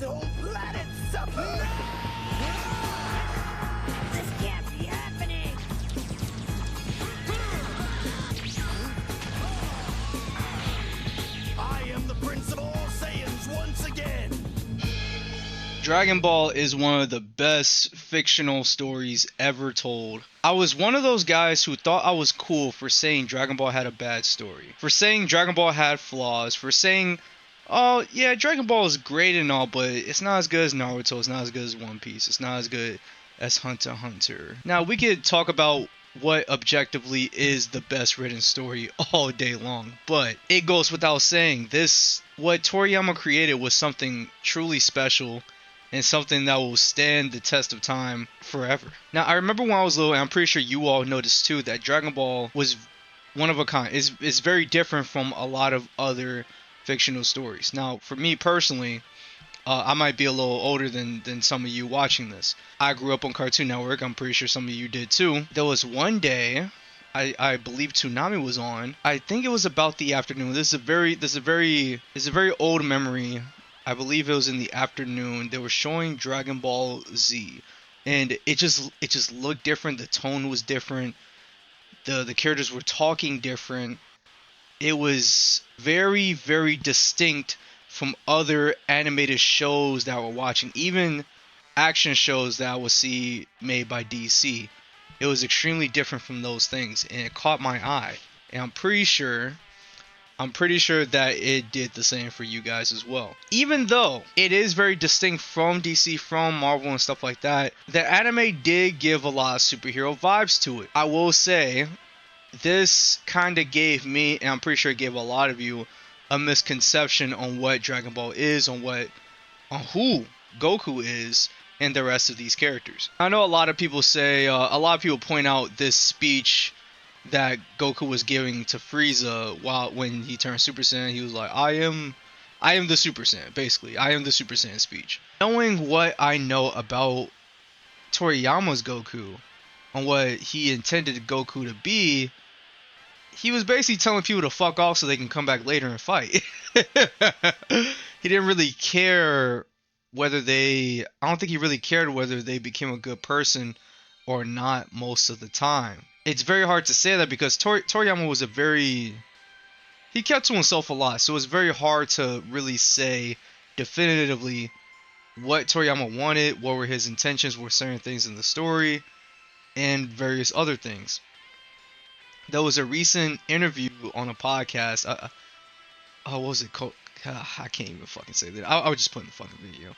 This whole planet suffers! This can't be happening! I am the Prince of all Saiyans once again! Dragon Ball is one of the best fictional stories ever told. I was one of those guys who thought I was cool for saying Dragon Ball had a bad story, for saying Dragon Ball had flaws, for saying, oh yeah, Dragon Ball is great and all, but it's not as good as Naruto, it's not as good as One Piece, it's not as good as Hunter x Hunter. Now we could talk about what objectively is the best written story all day long, but it goes without saying, what Toriyama created was something truly special and something that will stand the test of time forever. Now, I remember when I was little, and I'm pretty sure you all noticed too, that Dragon Ball was one of a kind. It's very different from a lot of other fictional stories. Now, for me personally, I might be a little older than some of you watching this. I grew up on Cartoon Network. I'm pretty sure some of you did too. There was one day, I believe Toonami was on. I think it was about the afternoon. This is a very old memory. I believe it was in the afternoon. They were showing Dragon Ball Z, and it just looked different. The tone was different. The characters were talking different. It was very, very distinct from other animated shows that we're watching, even action shows that I would see made by DC. It was extremely different from those things, and it caught my eye. And I'm pretty sure that it did the same for you guys as well. Even though it is very distinct from DC, from Marvel and stuff like that, the anime did give a lot of superhero vibes to it. I will say, this kind of gave me, and I'm pretty sure it gave a lot of you, a misconception on what Dragon Ball is, on who Goku is, and the rest of these characters. I know a lot of people say, a lot of people point out this speech that Goku was giving to Frieza when he turned Super Saiyan. He was like, I am the Super Saiyan, basically. I am the Super Saiyan speech. Knowing what I know about Toriyama's Goku, on what he intended Goku to be, he was basically telling people to fuck off so they can come back later and fight. He didn't really care I don't think he really cared whether they became a good person or not most of the time. It's very hard to say that because Toriyama was he kept to himself a lot, so it's very hard to really say definitively what Toriyama wanted, what were his intentions with certain things in the story, and various other things. There was a recent interview on a podcast. What was it called? I can't even fucking say that. I would just put in the fucking video.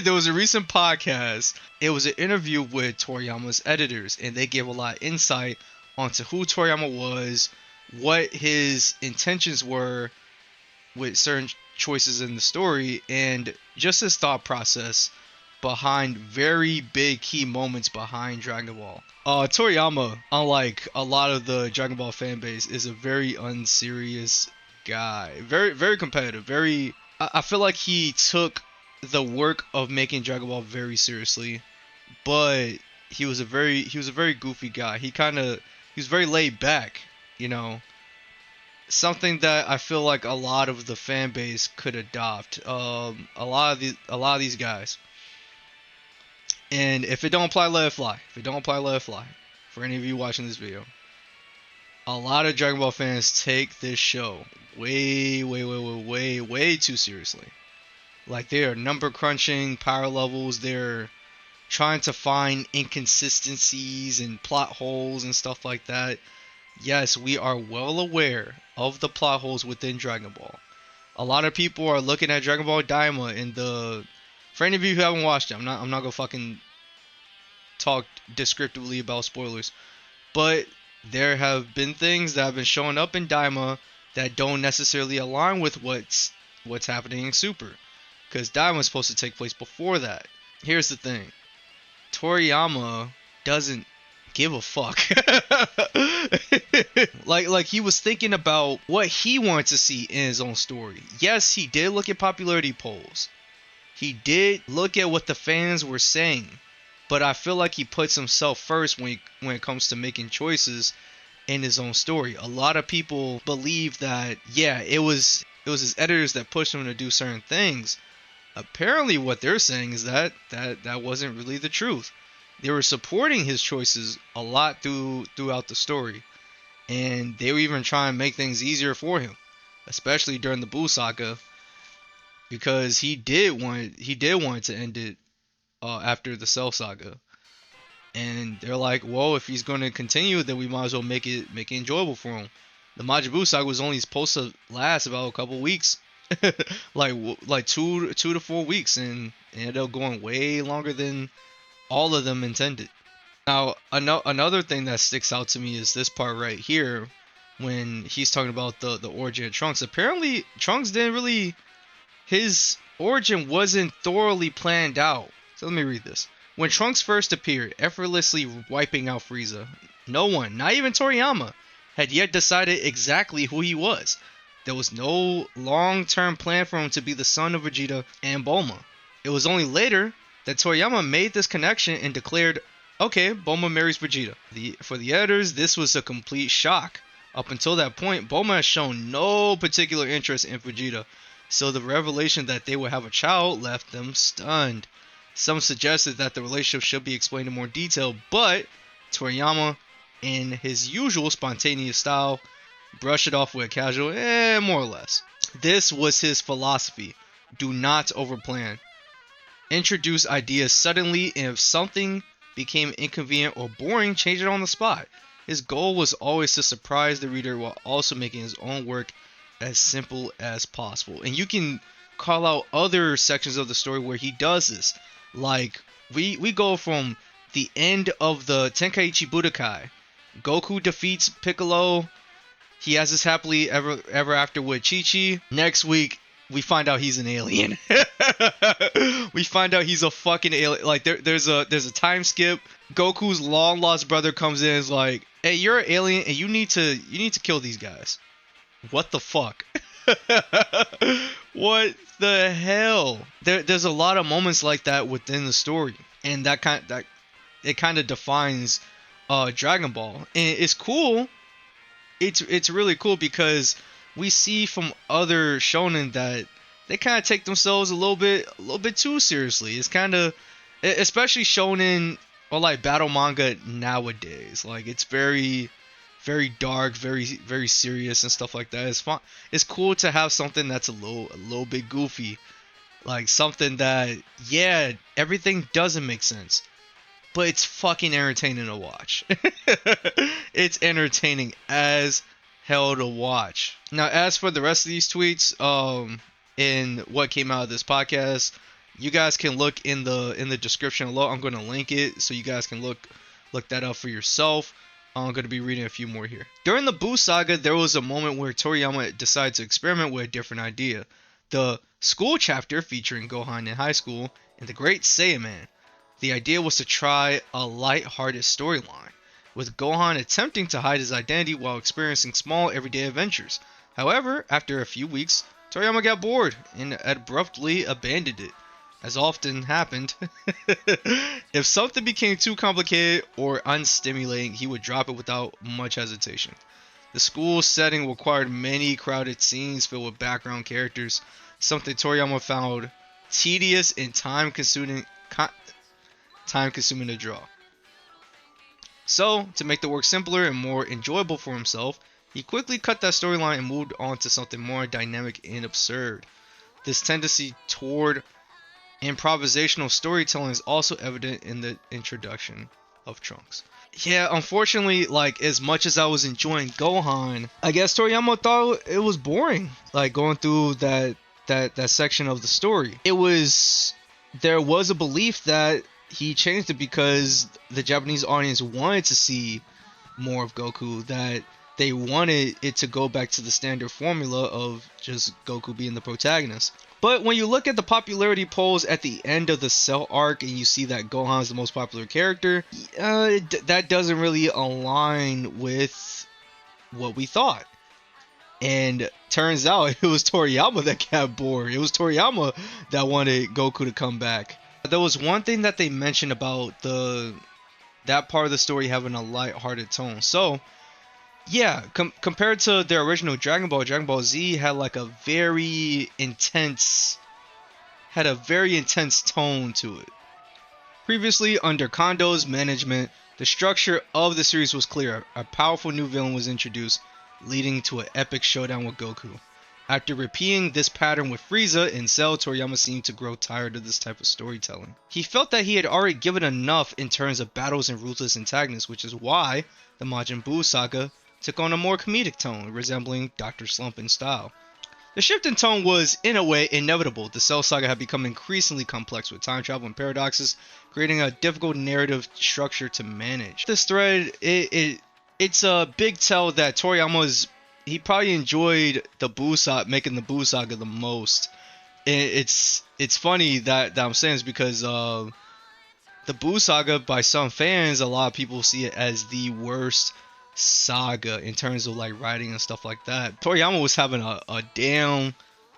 There was a recent podcast. It was an interview with Toriyama's editors, and they gave a lot of insight onto who Toriyama was, what his intentions were with certain choices in the story, and just his thought process behind very big key moments behind Dragon Ball. Toriyama, unlike a lot of the Dragon Ball fan base, is a very unserious guy. Very, very competitive. I feel like he took the work of making Dragon Ball very seriously, but he was a very goofy guy. He was very laid back, you know. Something that I feel like a lot of the fan base could adopt. A lot of these guys. And if it don't apply, let it fly. If it don't apply, let it fly. For any of you watching this video, a lot of Dragon Ball fans take this show way too seriously. Like, they are number crunching power levels. They're trying to find inconsistencies and plot holes and stuff like that. Yes, we are well aware of the plot holes within Dragon Ball. A lot of people are looking at Dragon Ball Daima in the... For any of you who haven't watched it, I'm not gonna fucking talk descriptively about spoilers, but there have been things that have been showing up in Daima that don't necessarily align with what's happening in Super, because Daima is supposed to take place before that. Here's the thing: Toriyama doesn't give a fuck. like he was thinking about what he wanted to see in his own story. Yes, he did look at popularity polls. He did look at what the fans were saying, but I feel like he puts himself first when it comes to making choices in his own story. A lot of people believe that, yeah, it was his editors that pushed him to do certain things, Apparently, what they're saying is that wasn't really the truth. They were supporting his choices a lot throughout the story, and they were even trying to make things easier for him, especially during the Buu saga, because he did want to end it after the Cell saga, and they're like, well, if he's going to continue, then we might as well make it enjoyable for him. The Majin Buu saga was only supposed to last about a couple weeks, like 2 to 4 weeks, and it ended up going way longer than all of them intended. Now, another thing that sticks out to me is this part right here, when he's talking about the origin of Trunks. Apparently, Trunks didn't really his origin wasn't thoroughly planned out. So let me read this. When Trunks first appeared, effortlessly wiping out Frieza, no one, not even Toriyama, had yet decided exactly who he was. There was no long-term plan for him to be the son of Vegeta and Bulma. It was only later that Toriyama made this connection and declared, okay, Bulma marries Vegeta. For the editors, this was a complete shock. Up until that point, Bulma has shown no particular interest in Vegeta, so the revelation that they would have a child left them stunned. Some suggested that the relationship should be explained in more detail, but Toriyama, in his usual spontaneous style, brushed it off with a casual, more or less. This was his philosophy. Do not overplan. Introduce ideas suddenly, and if something became inconvenient or boring, change it on the spot. His goal was always to surprise the reader while also making his own work as simple as possible. And you can call out other sections of the story where he does this. Like, we go from the end of the Tenkaichi Budokai. Goku defeats Piccolo. He has this happily ever after with Chi-Chi. Next week, we find out he's an alien. We find out he's a fucking alien. Like, there's a time skip. Goku's long lost brother comes in and is like, hey, you're an alien and you need to kill these guys. What the fuck? What the hell? There's a lot of moments like that within the story, and that it kind of defines Dragon Ball, and it's cool. It's really cool because we see from other shonen that they kind of take themselves a little bit too seriously. It's kind of, especially shonen or like battle manga nowadays. Like, it's very dark, very serious and stuff like that. It's fun. It's cool to have something that's a little bit goofy, like something that, yeah, everything doesn't make sense, but it's fucking entertaining to watch. It's entertaining as hell to watch. Now, as for the rest of these tweets, in what came out of this podcast, you guys can look in the description below. I'm going to link it so you guys can look that up for yourself. I'm going to be reading a few more here. During the Buu saga, there was a moment where Toriyama decided to experiment with a different idea. The school chapter featuring Gohan in high school and the Great Saiyaman. The idea was to try a light-hearted storyline, with Gohan attempting to hide his identity while experiencing small everyday adventures. However, after a few weeks, Toriyama got bored and abruptly abandoned it. As often happened, if something became too complicated or unstimulating, he would drop it without much hesitation. The school setting required many crowded scenes filled with background characters, something Toriyama found tedious and time-consuming to draw. So, to make the work simpler and more enjoyable for himself, he quickly cut that storyline and moved on to something more dynamic and absurd. This tendency toward improvisational storytelling is also evident in the introduction of Trunks. Yeah, unfortunately, like, as much as I was enjoying Gohan, I guess Toriyama thought it was boring, like, going through that section of the story. There was a belief that he changed it because the Japanese audience wanted to see more of Goku, that they wanted it to go back to the standard formula of just Goku being the protagonist. But when you look at the popularity polls at the end of the Cell arc and you see that Gohan is the most popular character, that doesn't really align with what we thought. And turns out it was Toriyama that got bored. It was Toriyama that wanted Goku to come back. There was one thing that they mentioned about that part of the story having a light-hearted tone. So, yeah, compared to the original Dragon Ball Z had like a very intense had a very intense tone to it. Previously, under Kondo's management, the structure of the series was clear. A powerful new villain was introduced, leading to an epic showdown with Goku. After repeating this pattern with Frieza and Cell, Toriyama seemed to grow tired of this type of storytelling. He felt that he had already given enough in terms of battles and ruthless antagonists, which is why the Majin Buu saga took on a more comedic tone, resembling Dr. Slump in style. The shift in tone was, in a way, inevitable. The Cell saga had become increasingly complex with time travel and paradoxes, creating a difficult narrative structure to manage. This thread, it's a big tell that he probably enjoyed making the Buu saga the most. It's funny that I'm saying this because the Buu saga, by some fans, a lot of people see it as the worst saga in terms of like writing and stuff like that. Toriyama was having a damn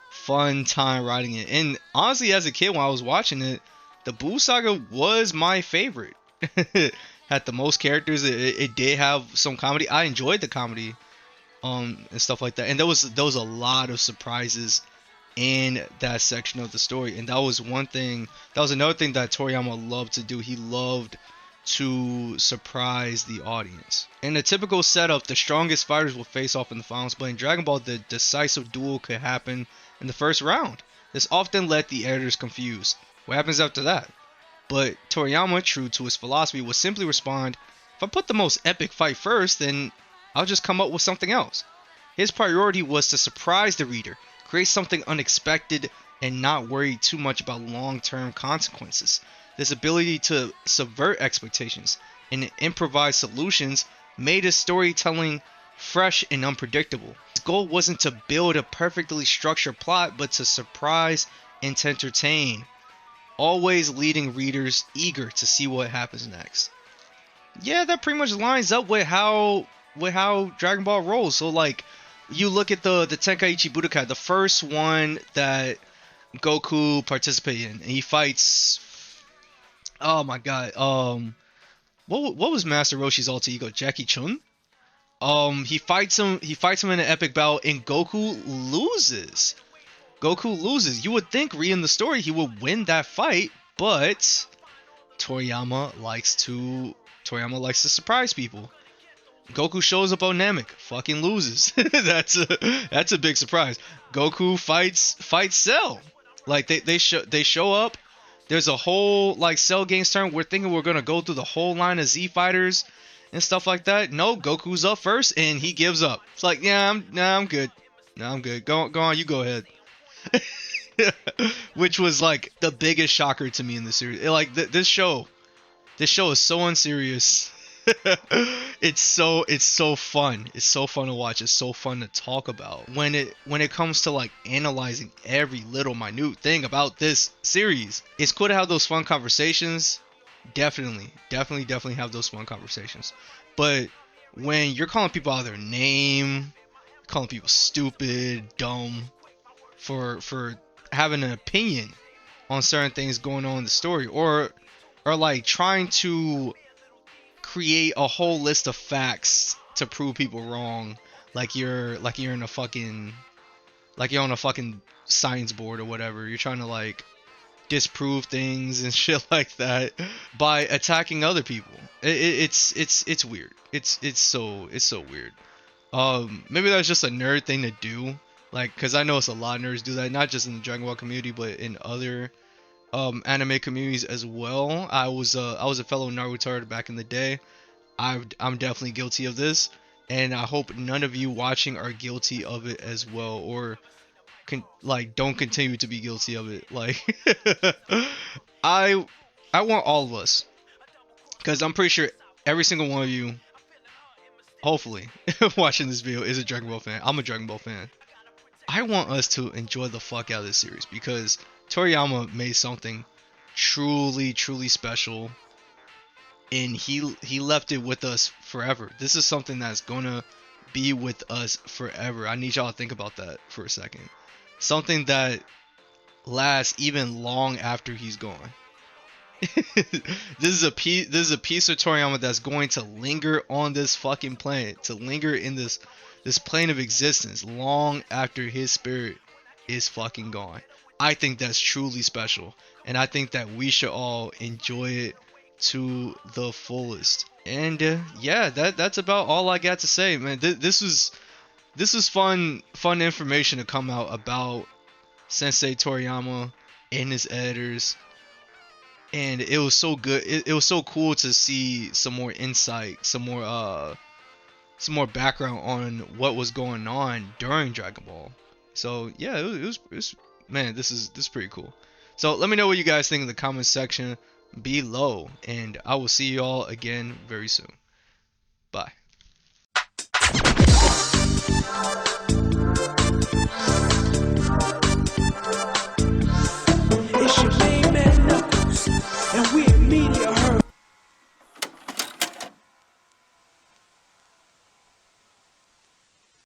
fun time writing it, and honestly, as a kid when I was watching it, the Buu saga was my favorite. Had the most characters. It did have some comedy. I enjoyed the comedy, and stuff like that. And there was a lot of surprises in that section of the story, and that was another thing that Toriyama loved to do. He loved to surprise the audience. In a typical setup, the strongest fighters will face off in the finals, but in Dragon Ball, the decisive duel could happen in the first round. This often led the editors confused. What happens after that? But Toriyama, true to his philosophy, would simply respond, if I put the most epic fight first, then I'll just come up with something else. His priority was to surprise the reader, create something unexpected, and not worry too much about long-term consequences. This ability to subvert expectations and improvise solutions made his storytelling fresh and unpredictable. His goal wasn't to build a perfectly structured plot, but to surprise and to entertain, always leading readers eager to see what happens next. Yeah, that pretty much lines up with how Dragon Ball rolls. So like, you look at the Tenkaichi Budokai, the first one that Goku participated in, and he fights. Oh my god. What was Master Roshi's alter ego? Jackie Chun. He fights him. He fights him in an epic battle, and Goku loses. Goku loses. You would think, reading the story, he would win that fight, but Toriyama likes to surprise people. Goku shows up on Namek, fucking loses. that's a big surprise. Goku fights Cell. Like they show up. There's a whole like Cell gains turn. We're thinking we're gonna go through the whole line of Z fighters and stuff like that. No, Goku's up first and he gives up. It's like, I'm good. I'm good. Go on, you go ahead. Which was like the biggest shocker to me in the series. Like this show is so unserious. It's so fun. It's so fun to watch. It's so fun to talk about. When it comes to like analyzing every little minute thing about this series, it's cool to have those fun conversations. Definitely have those fun conversations. But when you're calling people out of their name, calling people stupid, dumb, for having an opinion on certain things going on in the story, or like trying to create a whole list of facts to prove people wrong, like you're on a fucking science board or whatever. You're trying to like disprove things and shit like that by attacking other people. It's weird. It's so weird. Maybe that's just a nerd thing to do, like, because I know it's a lot of nerds do that, not just in the Dragon Ball community, but in other anime communities as well. I was a fellow Naruto back in the day. I'm definitely guilty of this, and I hope none of you watching are guilty of it as well, or don't continue to be guilty of it. Like, I want all of us, because I'm pretty sure every single one of you, hopefully, watching this video is a Dragon Ball fan. I'm a Dragon Ball fan. I want us to enjoy the fuck out of this series, because Toriyama made something truly special, and he left it with us forever. This is something that's gonna be with us forever. I need y'all to think about that for a second. Something that lasts even long after he's gone. This is a piece of Toriyama that's going to linger on this fucking planet, to linger in this plane of existence long after his spirit is fucking gone. I think that's truly special, and I think that we should all enjoy it to the fullest. And yeah, that's about all I got to say, man. This was fun information to come out about Sensei Toriyama and his editors, and it was so good. It was so cool to see some more insight, some more background on what was going on during Dragon Ball. So yeah, it was man, this is pretty cool. So let me know what you guys think in the comment section below, and I will see you all again very soon.